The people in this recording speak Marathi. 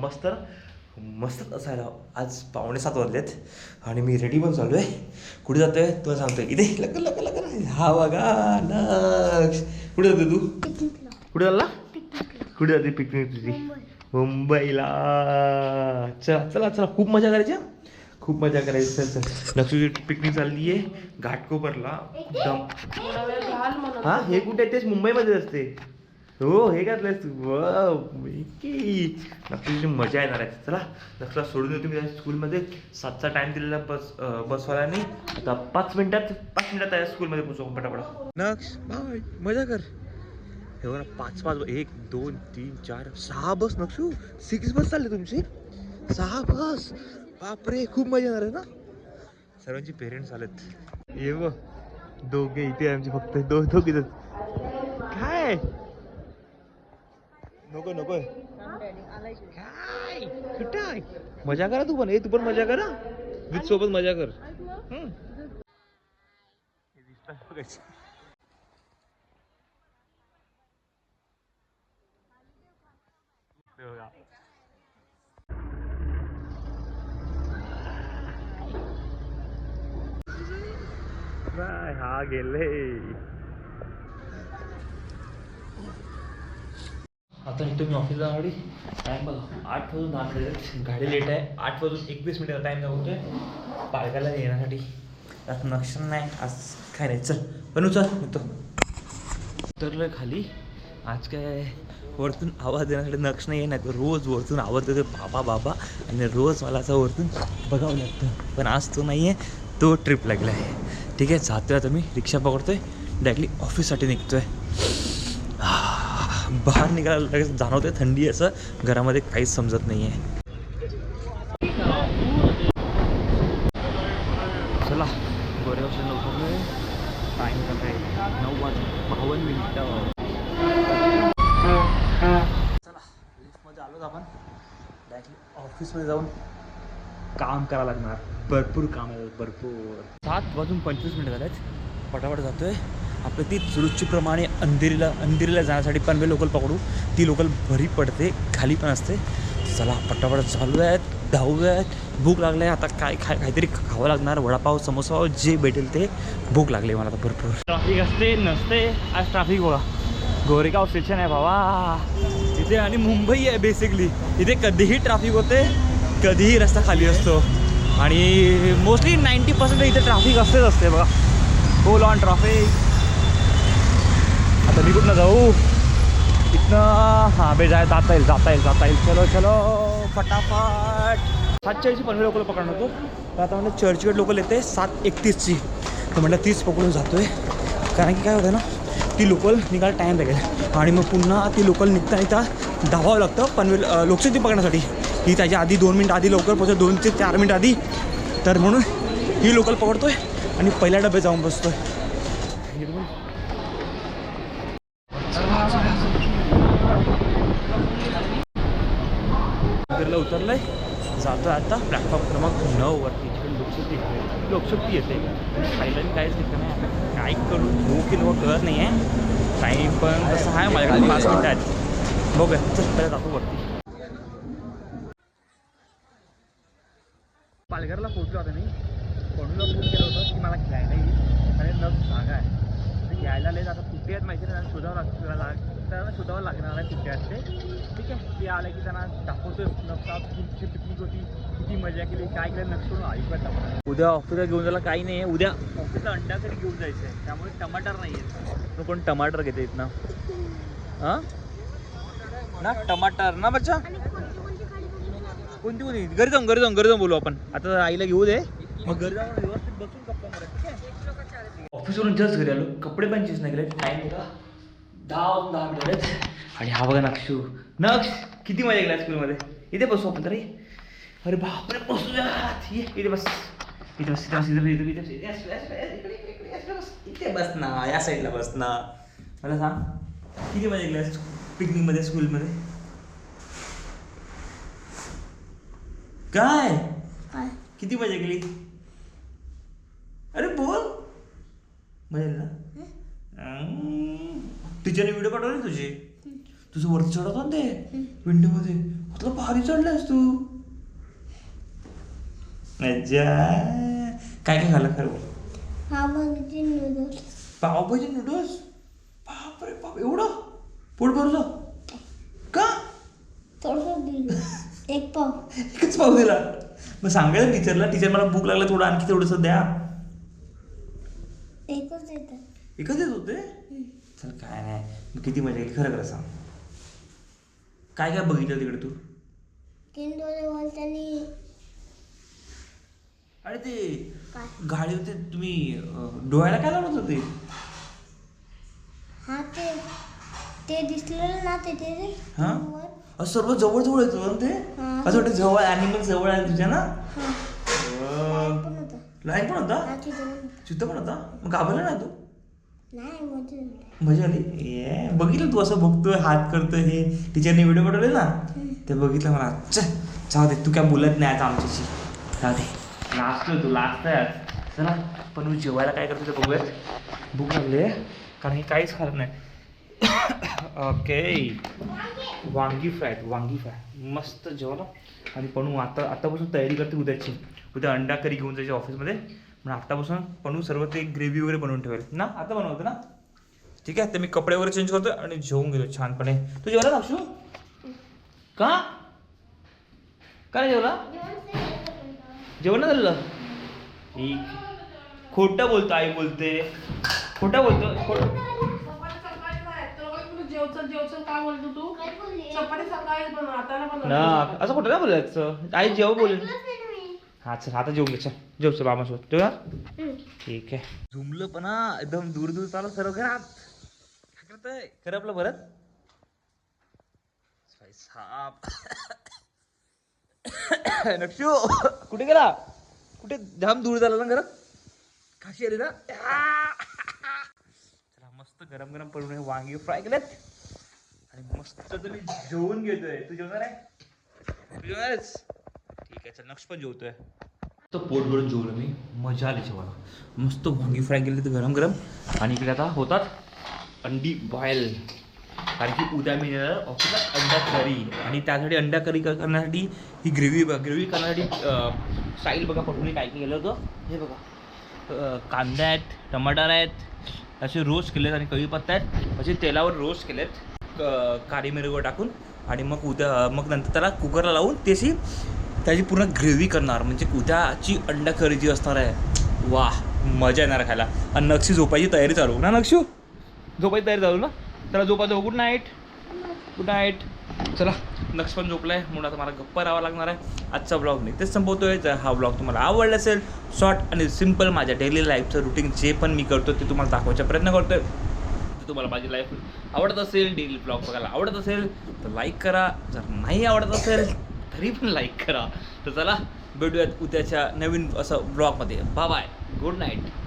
मस्त मस्तच असायला. आज 6:45 वाजलेत आणि मी रेडी पण चालू आहे. कुठे जातोय तुला सांगतोय. इथे लग लग लग हा बघा लक्ष. कुठे जातोय तू? कुठे चालला? कुठे जाते पिकनिक तुझी? मुंबईला. चला चला चला खूप मजा करायची. खूप मजा करायची. चल चल लक्ष्मीची पिकनिक चालली आहे घाटकोपरला. हा हे कुठे? तेच मुंबईमध्ये असते. हो हे घातलंयस तू. लक्ष्मीची मजा येणार आहे. चला लक्षला सोडून देतो मी स्कूलमध्ये. 7चा टाइम दिलेला बसवाल्याने. आता 5 मिनिटात त्या स्कूलमध्ये पोचू पटापटा. नक्ष बाय मजा कर. हे बघा 5 1 2 3 4 6 बस नक्षू. 6 बस चालले तुमची. 6 बस. बापरे खूप मजा येणार आहे ना. सर्वांची पेरेंट्स आलेत. ये बघ दोघे इथे आमचे फक्त दोघे. काय नको नको काय कुठं मजा करा तू पण. तू पण मजा करा. विथ सोबत मजा कर. हा गेले. आता निघतो मी ऑफिसला. गाडी टाईम बघा 8:10 गाडी लेट आहे. 8:21 टाईम होतोय पालकाला येण्यासाठी. आता नक्षल नाही आज काय नाही. चल बनू चल निघतो. उतरलोय खाली. आज काय वरतून आवाज देण्यासाठी नक्ष नाही आहे. रोज वरतून आवाज देतो बाबा बाबा आणि रोज मला असं वरतून बघावं लागतं. पण आज तो नाही आहे. तो ट्रिप लागला आहे. ठीक आहे जातोय आता मी. रिक्षा पकडतोय डायरेक्टली ऑफिससाठी निघतोय. बाहेर निघायला लगेच जाणवतंय थंडी. असं घरामध्ये काहीच समजत नाही आहे. चला गोरेगाव स्टेशनला उतरलोय. टाईम झाला आहे 9:52. चला लिफ्टमध्ये आलोच आपण. डायरेक्टली ऑफिसमध्ये जाऊन काम करावं लागणार. भरपूर काम आहे भरपूर. 7:25 झाले आहेत. पटापट जातोय. आपलं ती सुरुचीप्रमाणे अंधेरीला जाण्यासाठी पनवेल लोकल पकडू. ती लोकल भरी पडते खाली पण असते. चला पटापट चालू आहेत. धावूयात. भूक लागली आहे आता. काहीतरी खावं लागणार. वडापाव समोसा जे भेटेल ते. भूक लागली मला आता भरपूर. ट्रॅफिक असते नसते. आज ट्रॅफिक बघा. गोरेगाव स्टेशन आहे भावा इथे आणि मुंबई आहे बेसिकली. इथे कधीही ट्रॅफिक होते कधीही रस्ता खाली असतो. आणि मोस्टली 90% इथे ट्रॅफिक असते बघा. फुल ऑन ट्रॅफिक. आता मी कुठनं जाऊ इथनं. हां बे जाता येईल. चलो फटाफट. 7:40 पनवेल लोकल पकडणार होतो. तर आता म्हटलं चर्चगेट लोकल येते 7:31. तर म्हटलं तीच पकडून जातोय. कारण की काय होतं ना ती लोकल निघायला टाईम लागेल. आणि मग पुन्हा ती लोकल निघता धावावं लागतं पनवेल लोकशक्ती पकडण्यासाठी. ही त्याच्या आधी 2 मिनिट आधी लवकर पोहोचते. 2 ते 4 मिनिट आधी. तर म्हणून ही लोकल पकडतोय आणि पहिल्या डब्यात जाऊन बसतोय. उतरलंय जातो आता प्लॅटफॉर्म क्रमांक 9 वरती. लोकशक्ती येते. खायला काहीच दिसत नाही. काय करू भूक की लोक कळत नाही आहे. टाईम पण तसं आहे माझ्याकडे 5 मिनिटं आहेत. बघूया चल पहिला जातो वरती. पालघरला पोहोचलो आता मी. कोणूला फोन केलं होतं की मला घ्यायला येईल आणि जागा आहे. घ्यायला लेत आता कुठे आहेत माहिती नाही. शोधावं लागणार आहे कुठे असते. ठीक आहे ते आलं की त्यांना दाखवतोय नक्षा तुमची पिकनिक होती किती मजा केली काय केलं नक्षून ऐकत. उद्या ऑफिसला घेऊन जायला काही नाही आहे. उद्या ऑफिसला अंड्यासाठी घेऊन जायचं आहे. त्यामुळे टमाटर नाही आहे. कोण टमाटर घेते इथनं. हां ना टमाटर ना बच्चा. कोणती घरी जाऊन बोलू आपण. आता आईला घेऊ दे मग घरी जाऊन व्यवस्थित बसून गप्पा मारा. ठीक आहे. ऑफिसवरून जस्ट घरी आलो. कपडे पण चेंज नाही केले. टाईम होता 10 मिनिट. आणि हा बघा नक्ष किती मजा केला स्कूलमध्ये. इथे बसू आपण तरी. अरे बापरे बसूयात. इथे बस इथे बस ना. या साईडला बस ना. मला सांग किती मजा केली पिकनिकमध्ये स्कूलमध्ये. काय किती मजा केली. अरे बोल मजा ना. टीचरने व्हिडिओ पाठवले तुझे. तुझं वरती चढवतो ना ते विंडोमध्ये. मतलब भारी चढलायस तू. अच्छा, काय काय खाल्लं खरं बोल. पावभाजी नूडल्स. पावभाजी नूडल्स. बापरे बाप, एवढं पोट भरलं का? थोडंसं दिलं. एक पाव. एकच पाव दिला. मग सांगायचं टीचरला, टीचर मला भूक लागला थोडं आणखी थोडंसं द्या. एकच येतं. एकच येत होते. चल काय नाही, मग किती मजा येईल खरं खरं सांग. काय काय बघितलं तिकडे तू? किंडोरे वालतानी. अरे ते काय? गाडी होते तुम्ही डोळ्याला काय लावत होते? हा ते दिसलेलं ना ते रे. हा? वर. असं सर्व जवळ जवळ येतो ना ते. हा. असं वाटतं जवळ ॲनिमल जवळ आहे तुझ्या ना. हा. पण होतं. लाईन पण होता, हा चित्र पण. चित्त पण होता. मग घाबरला ना तू? नाही मजा येते. मजा आली. ये बघितलं तू असं बघतोय हात करतोय हे टीचरने व्हिडिओ पाठवले ना ते बघितलं मला. जाऊ दे, तू काय बोलत नाही आता आमच्याशी. जाऊ दे, लाजतोय तू, लाजतोय. चला पण मी जेवायला काय करतो ते बघूयात. भूक लागली आहे कारण हे काहीच खात नाही. ओके, वांगी फ्राय मस्त जेवलं. आणि पणू आत्तापासून तयारी करते उद्याची. उद्या अंडा करी घेऊन जायची ऑफिसमध्ये. म्हणून आत्तापासून पणू सर्व ते ग्रेव्ही वगैरे बनवून ठेवेल ना. आता बनवतं ना. ठीक आहे, तर मी कपडे वगैरे चेंज करतो आणि जेवून गेलो छानपणे. तू जेवला नाक्षू? का नाही जेवला? जेवण नाही झालं? ठीक. खोटं बोलतो, आई बोलते. खोटं बोलतो. काय बोलतो तू? चपाती सकाळी बनव, आता ना असं कुठं नाही बोलायचं. आई जेव बोलेल. हा चल आता जेवून घे. चल जेव, चल मामासोबत जेवूया. ठीक आहे. झुमलं पण हा, एकदम दूर दूर चालू सर्व घरात. काय करतंय खरं आपलं भरत? साप. नक्षू कुठे गेला? कुठे जाम दूर झाला ना घरात. खाशी आली ना. चला मस्त गरम गरम पडून हे वांगी फ्राय केलेत आणि मस्त तुम्ही जेवून घेतोय. तू जेवणार आहे? तू जेवणार आहेस? ठीक आहे, चल नक्ष पण जेवतोय. तो पोट भरून जेवलो मी. मजा आली जेवायला. मस्त वांगी फ्राय केले तर गरम गरम. आणि इकडे आता होतात अंडी बॉईल. कारण की उद्या मी ऑफिसला अंडा करी आणि त्यासाठी अंडा करी करण्यासाठी ही ग्रेव्ही करण्यासाठी स्टाईल बघा पटवून काय काय केलं होतं. हे बघा, कांदा आहेत, टमाटर आहेत, असे रोस्ट केलेत आणि कढीपत्ता आहेत. असे तेलावर रोस्ट केलेत काळी मिरग टाकून. आणि मग नंतर त्याला कुकरला लावून त्याची पूर्ण ग्रेव्ही करणार. म्हणजे उद्याची अंडा करी जी असणार आहे, वाह मजा येणार खायला. आणि नक्षी झोपायची तयारी चालू ना. नक्षू झोपायची तयारी चालू ना. त्याला झोपायचं. Good night. चला नक्ष पण झोपलाय म्हणून आता मला गप्पा राहावं लागणार आहे. आजचा ब्लॉग मी तेच संपवतोय. जर हा ब्लॉग तुम्हाला आवडला असेल, शॉर्ट आणि सिम्पल माझ्या डेली लाईफचं रुटीन जे पण मी करतो ते तुम्हाला दाखवायचा प्रयत्न करतोय. जर तुम्हाला माझी लाईफ आवडत असेल, डेली ब्लॉग बघायला आवडत असेल तर लाईक करा. जर नाही आवडत असेल तरी पण लाईक करा. तर चला भेटूयात उद्याच्या नवीन असं ब्लॉगमध्ये. Bye, good night.